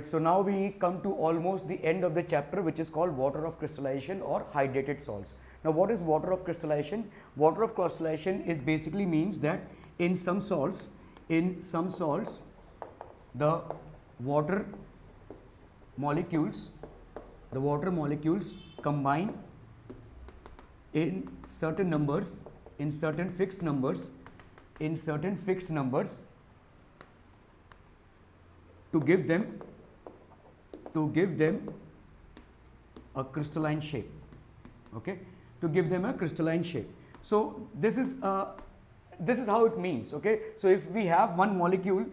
so now we come to almost the end of the chapter, which is called water of crystallization or hydrated salts. Now what is water of crystallization? Water of crystallization is basically means that in some salts the water molecules combine in certain numbers, in certain fixed numbers to give them a crystalline shape. Okay, to give them a crystalline shape. So this is how it means. Okay, so if we have one molecule,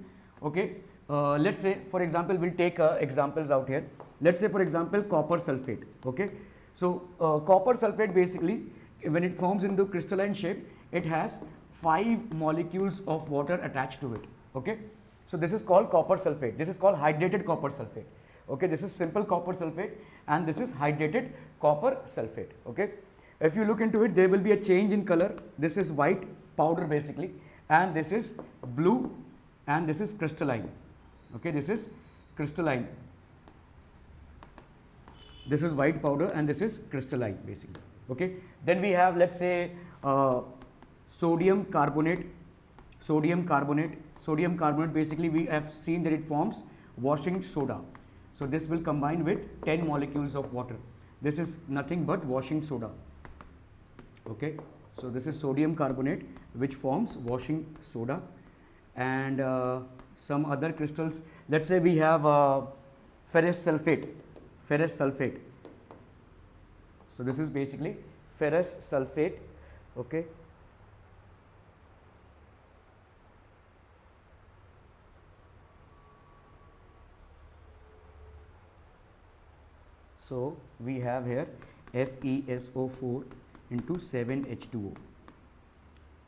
okay, let's say for example we'll take examples out here. Let's say for example copper sulfate. Okay, so copper sulfate basically when it forms into crystalline shape, it has 5 molecules of water attached to it. Okay, so this is called copper sulfate. This is called hydrated copper sulfate. Okay, this is simple copper sulfate and this is hydrated copper sulfate. Okay, if you look into it, there will be a change in color. This is white powder basically, and this is blue, and this is crystalline. Okay, this is crystalline. This is white powder and this is crystalline basically. Okay, then we have, let's say sodium carbonate. Sodium carbonate basically we have seen that it forms washing soda. So this will combine with 10 molecules of water. This is nothing but washing soda. Okay, so this is sodium carbonate which forms washing soda. And some other crystals, let's say we have ferrous sulfate. So this is basically ferrous sulfate. Okay, so we have here FeSO4 into 7H2O.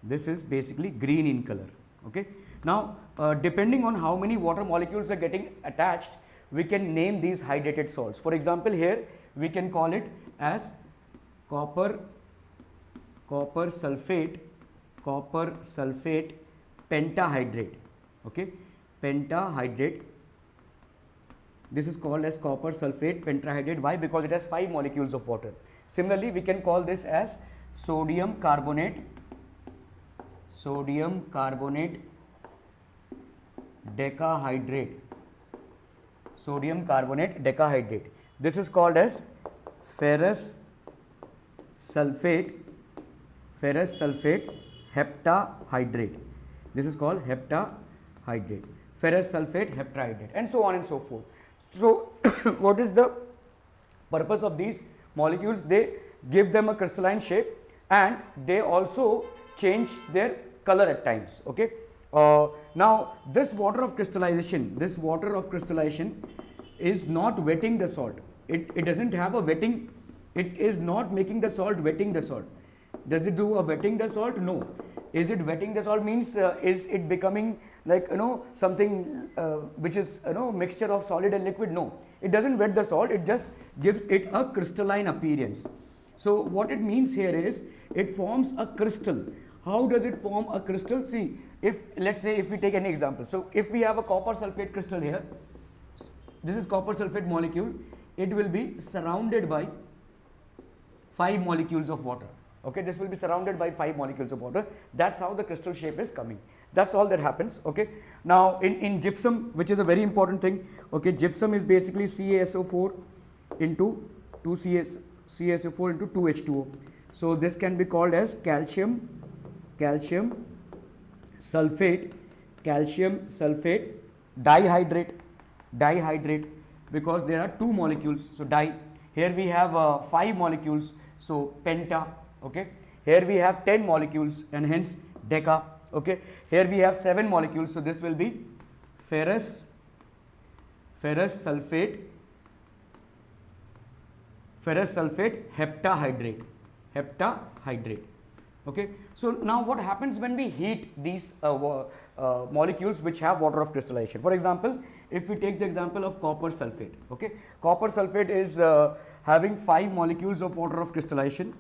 This is basically green in color. Okay, now depending on how many water molecules are getting attached, we can name these hydrated salts. For example, here we can call it as copper sulfate pentahydrate. Okay, pentahydrate. This is called as copper sulfate pentahydrate. Why? Because it has 5 molecules of water. Similarly, we can call this as sodium carbonate decahydrate. Sodium carbonate decahydrate. This is called as ferrous sulfate heptahydrate. This is called heptahydrate. Ferrous sulfate heptahydrate, and so on and so forth. So what is the purpose of these molecules? They give them a crystalline shape and they also change their color at times. Okay, now this water of crystallization is not wetting the salt. It doesn't have a wetting. It is not making the salt wetting the salt. Does it do a wetting the salt? No. Is it wetting the salt means is it becoming like something which is mixture of solid and liquid? No, it doesn't wet the salt. It just gives it a crystalline appearance. So what it means here is it forms a crystal. How does it form a crystal? See, if let's say if we take any example, so if we have a copper sulfate crystal here, this is copper sulfate molecule, it will be surrounded by 5 molecules of water. Okay, this will be surrounded by 5 molecules of water. That's how the crystal shape is coming. That's all that happens. Okay, now in gypsum, which is a very important thing. Okay, gypsum is basically CaSO4 into 2CaSO4 into 2H2O. So this can be called as calcium sulfate dihydrate, because there are 2 molecules. So here we have 5 molecules, so penta. Okay, here we have 10 molecules and hence deca. Okay, here we have 7 molecules, so this will be ferrous sulfate heptahydrate. Okay, so now what happens when we heat these molecules which have water of crystallization? For example, if we take the example of copper sulfate. Okay, copper sulfate is having 5 molecules of water of crystallization.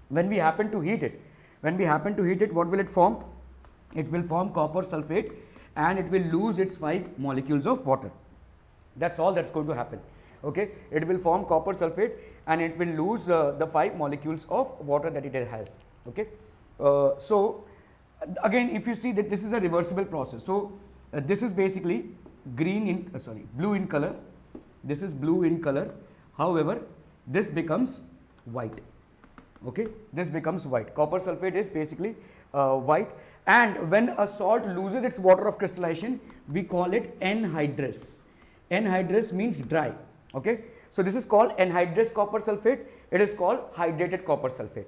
When we happen to heat it, what will it form? It will form copper sulfate and it will lose its 5 molecules of water. That's all that's going to happen. Okay, it will form copper sulfate and it will lose the 5 molecules of water that it has. Okay, so again, if you see that this is a reversible process. So this is basically green in blue in color. This is blue in color. However, this becomes white. Okay, this becomes white. Copper sulfate is basically white, and when a salt loses its water of crystallization, we call it anhydrous. Anhydrous means dry. Okay, so this is called anhydrous copper sulfate. It is called hydrated copper sulfate.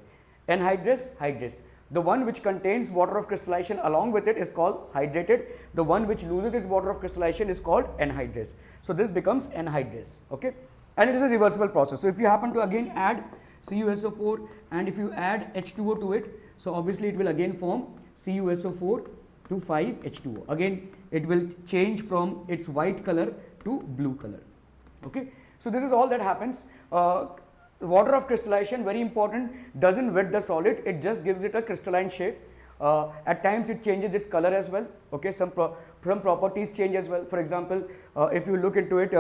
Anhydrous, hydrous. The one which contains water of crystallization along with it is called hydrated. The one which loses its water of crystallization is called anhydrous. So this becomes anhydrous. Okay, and it is a reversible process. So if you happen to again add CuSO4 and if you add H2O to it, so obviously it will again form CuSO4 to 5H2O. Again it will change from its white color to blue color. Okay, so this is all that happens. Water of crystallization, very important, doesn't wet the solid, it just gives it a crystalline shape. At times it changes its color as well. Okay, some properties change as well. For example, if you look into it,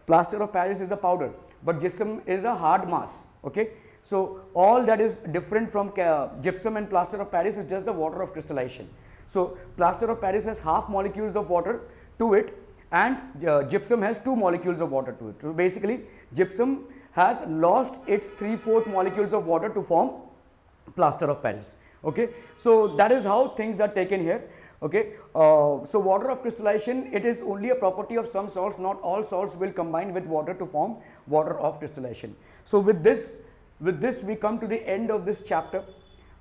plaster of Paris is a powder, but gypsum is a hard mass. Okay, so all that is different from gypsum and plaster of Paris is just the water of crystallization. So plaster of Paris has half molecules of water to it, and gypsum has 2 molecules of water to it. So basically gypsum has lost its 3/4 molecules of water to form plaster of Paris. Okay, so that is how things are taken here. Okay, so water of crystallization, it is only a property of some salts. Not all salts will combine with water to form water of crystallization. So with this we come to the end of this chapter,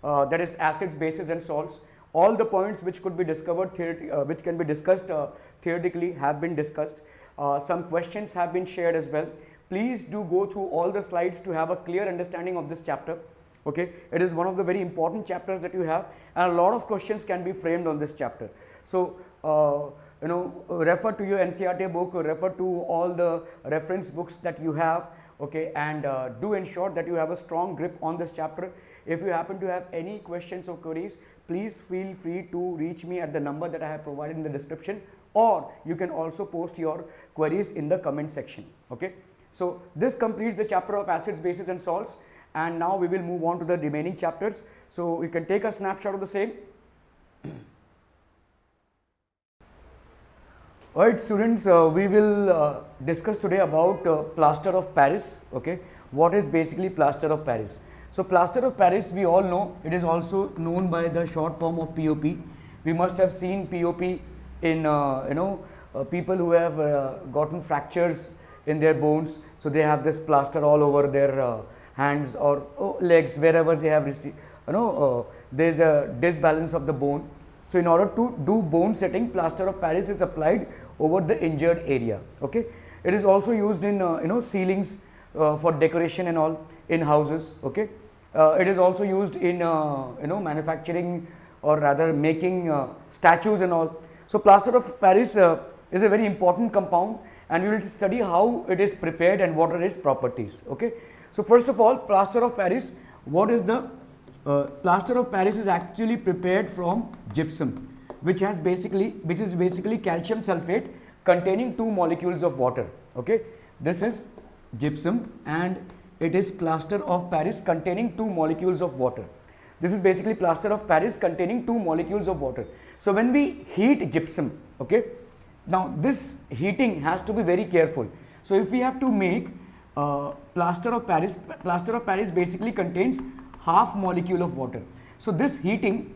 that is acids, bases and salts. All the points which could be discovered which can be discussed theoretically have been discussed. Some questions have been shared as well. Please do go through all the slides to have a clear understanding of this chapter. Okay, it is one of the very important chapters that you have, and a lot of questions can be framed on this chapter. So refer to your NCERT book, refer to all the reference books that you have. Okay, and do ensure that you have a strong grip on this chapter. If you happen to have any questions or queries, please feel free to reach me at the number that I have provided in the description, or you can also post your queries in the comment section. Okay, so this completes the chapter of acids, bases and salts, and now we will move on to the remaining chapters. So you can take a snapshot of the same. Alright students, we will discuss today about plaster of Paris. Okay, what is basically plaster of Paris? So plaster of Paris, we all know, it is also known by the short form of POP. We must have seen POP in people who have gotten fractures in their bones, so they have this plaster all over their hands or legs, wherever they have received, there is a disbalance of the bone. So in order to do bone setting, plaster of Paris is applied over the injured area. Okay, it is also used in ceilings for decoration and all in houses. Okay, it is also used in manufacturing, or rather making statues and all. So plaster of Paris is a very important compound, and we will study how it is prepared and what are its properties. Okay, so first of all, plaster of Paris, what is the plaster of Paris is actually prepared from gypsum, which is basically calcium sulfate containing 2 molecules of water. Okay, this is gypsum and it is plaster of Paris containing 2 molecules of water. This is basically plaster of Paris containing 2 molecules of water. So when we heat gypsum, okay, now this heating has to be very careful. So if we have to make plaster of Paris basically contains half molecule of water. So this heating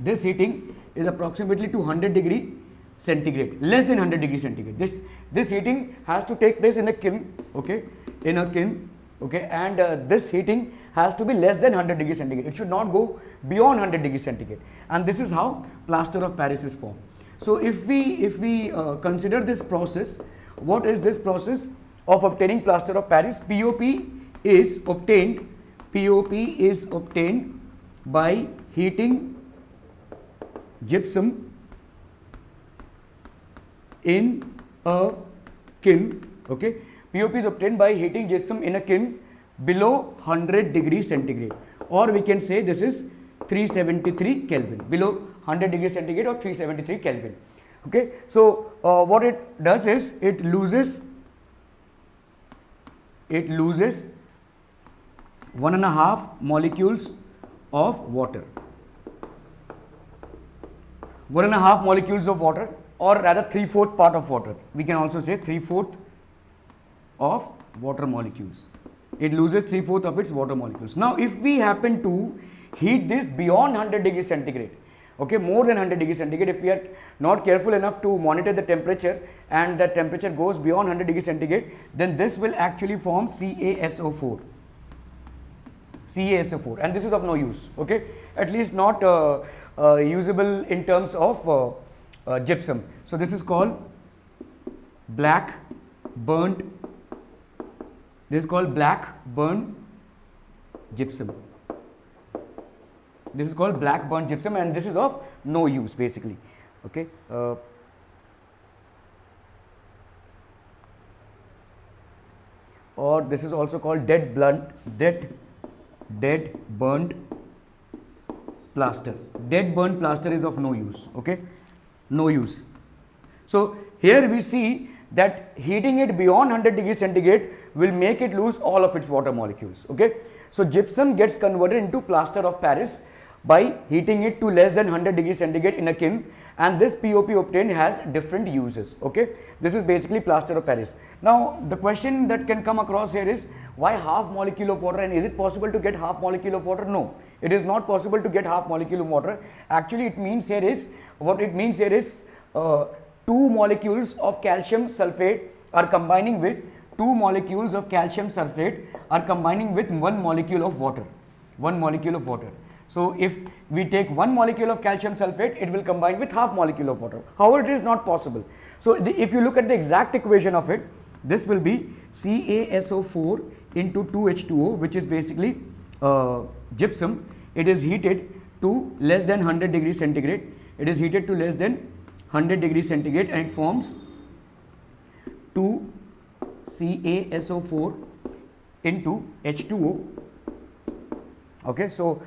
is approximately to 100 degree centigrade, less than 100 degree centigrade. This heating has to take place in a kiln. Okay, in a kiln. Okay, and this heating has to be less than 100 degree centigrade. It should not go beyond 100 degree centigrade, and this is how plaster of Paris is formed. So if we consider this process, what is this process of obtaining plaster of Paris? POP is obtained by heating gypsum in a kiln. Okay, POP is obtained by heating gypsum in a kiln below 100 degree centigrade, or we can say this is 373 Kelvin, below 100 degree centigrade or 373 Kelvin. Okay, so what it does is it loses 1.5 molecules of water. 1.5 molecules of water, or rather 3/4 part of water. We can also say 3/4 of water molecules. It loses 3/4 of its water molecules. Now, if we happen to heat this beyond 100 degrees centigrade, okay, more than 100 degrees centigrade, if we are not careful enough to monitor the temperature and the temperature goes beyond 100 degrees centigrade, then this will actually form CaSO4. CaSO4, and this is of no use, okay, at least not usable in terms of gypsum. So this is called black burnt gypsum. This is called black burnt gypsum, and this is of no use basically, okay. Or this is also called dead burnt plaster. Dead burnt plaster is of no use, okay, no use. So here we see that heating it beyond 100 degrees centigrade will make it lose all of its water molecules, okay. So gypsum gets converted into plaster of Paris by heating it to less than 100 degrees centigrade in a kiln, and this POP obtained has different uses, okay. This is basically plaster of Paris. Now the question that can come across here is, why half molecule of water, and is it possible to get half molecule of water? No, it is not possible to get half molecule of water. Actually it means here is, what it means here is 2 molecules of calcium sulfate are combining with 2 molecules of calcium sulfate are combining with 1 molecule of water. 1 molecule of water. So if we take 1 molecule of calcium sulfate, it will combine with half molecule of water. However, it is not possible. So if you look at the exact equation of it, this will be CaSO4 into 2H2O, which is basically gypsum. It is heated to less than 100 degrees centigrade. It is heated to less than 100 degrees centigrade, and it forms 2 CaSO4 into H2O. Okay, so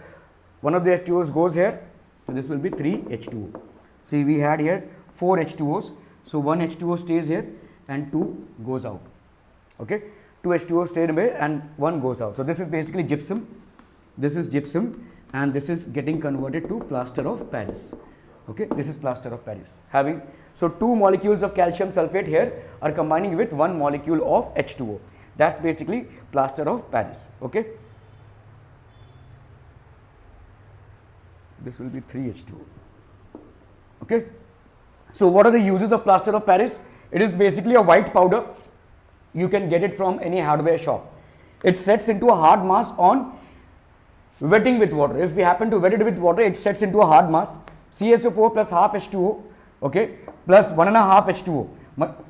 one of the H2Os goes here, so this will be 3 H2O. See, we had here 4 H2Os, so 1 H2O stays here and 2 goes out. Okay, 2 H2O stayed away and 1 goes out. So this is basically gypsum. This is gypsum, and this is getting converted to plaster of Paris. Okay, this is plaster of Paris. So 2 molecules of calcium sulfate here are combining with 1 molecule of H2O. That's basically plaster of Paris. Okay. This will be 3H2O. Okay. So what are the uses of plaster of Paris? It is basically a white powder. You can get it from any hardware shop. It sets into a hard mass on wetting with water. If we happen to wet it with water, it sets into a hard mass. CaSO4 plus half H2O, okay, plus 1.5 H2O.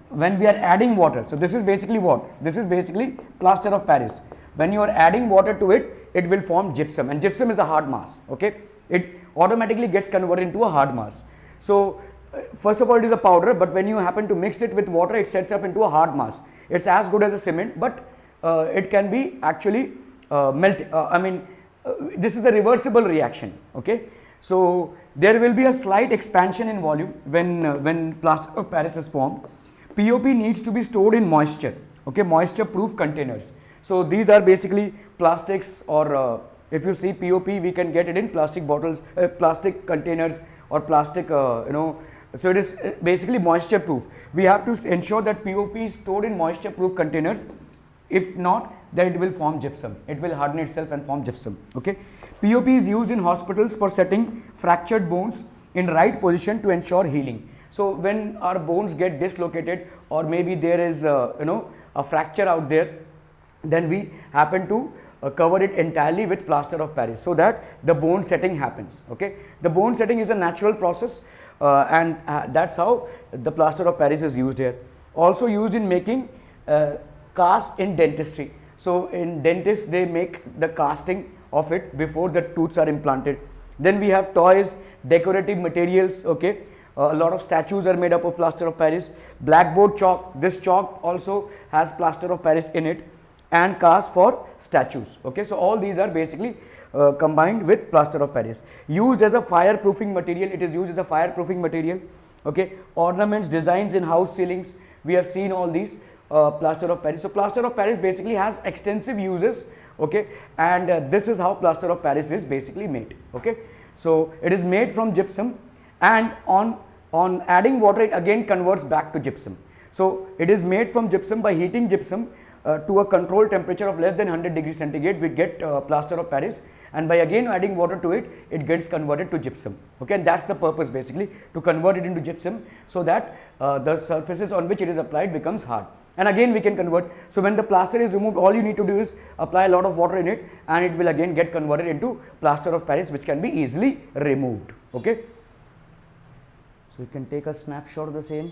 When we are adding water, so this is basically what? This is basically plaster of Paris. When you are adding water to it, it will form gypsum, and gypsum is a hard mass, okay. It automatically gets converted into a hard mass. So first of all, it is a powder, but when you happen to mix it with water, it sets up into a hard mass. It's as good as a cement, but it can be actually this is a reversible reaction, okay. So there will be a slight expansion in volume when plaster of Paris is formed. POP needs to be stored in moisture, okay, moisture proof containers. So these are basically plastics, or if you see POP, we can get it in plastic bottles, plastic containers, or plastic, so it is basically moisture proof. We have to ensure that POP is stored in moisture proof containers. If not, then it will form gypsum. It will harden itself and form gypsum, okay. POP is used in hospitals for setting fractured bones in right position to ensure healing. So when our bones get dislocated, or maybe there is a fracture out there, then we happen to cover it entirely with plaster of Paris, so that the bone setting happens, okay. The bone setting is a natural process, and that's how the plaster of Paris is used here. Also used in making casts in dentistry. So in dentists, they make the casting of it before the tooths are implanted. Then we have toys, decorative materials, okay. A lot of statues are made up of plaster of Paris. Blackboard chalk, this chalk also has plaster of Paris in it, and cast for statues, okay. So all these are basically combined with plaster of Paris. Used as a fireproofing material, it is used as a fireproofing material. Okay, ornaments, designs in house ceilings, we have seen all these. Plaster of Paris. So plaster of Paris basically has extensive uses. Okay, and this is how plaster of Paris is basically made. Okay, so it is made from gypsum, and on adding water it again converts back to gypsum. So it is made from gypsum. By heating gypsum to a controlled temperature of less than 100 degrees centigrade, we get plaster of Paris, and by again adding water to it, it gets converted to gypsum. Okay, and that's the purpose basically, to convert it into gypsum so that the surfaces on which it is applied becomes hard. And again we can convert. So when the plaster is removed, all you need to do is apply a lot of water in it, and it will again get converted into plaster of Paris, which can be easily removed. Okay, so you can take a snapshot of the same.